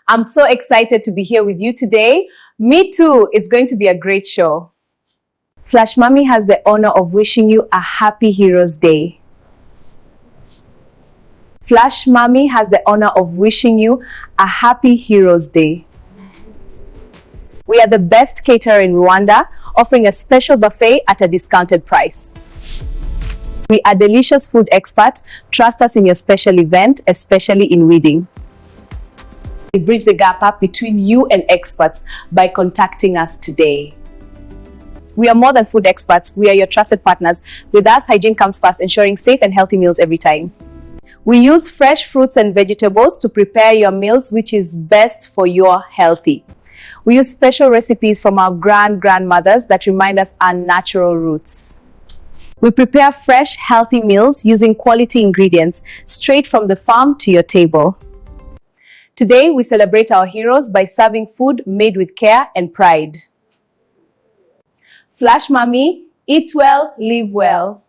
I'm so excited to be here with you today. Me too. It's going to be a great show. FlashMamy has the honor of wishing you a happy Heroes Day. FlashMamy has the honor of wishing you a happy Heroes Day. We are the best caterer in Rwanda, offering a special buffet at a discounted price. We are delicious food experts. Trust us in your special event, especially in wedding. We bridge the gap up between you and experts by contacting us today. We are more than food experts. We are your trusted partners. With us, hygiene comes first, ensuring safe and healthy meals every time. We use fresh fruits and vegetables to prepare your meals, which is best for your healthy. We use special recipes from our grandmothers that remind us our natural roots. We prepare fresh, healthy meals using quality ingredients straight from the farm to your table. Today, we celebrate our heroes by serving food made with care and pride. FlashMamy, eat well, live well.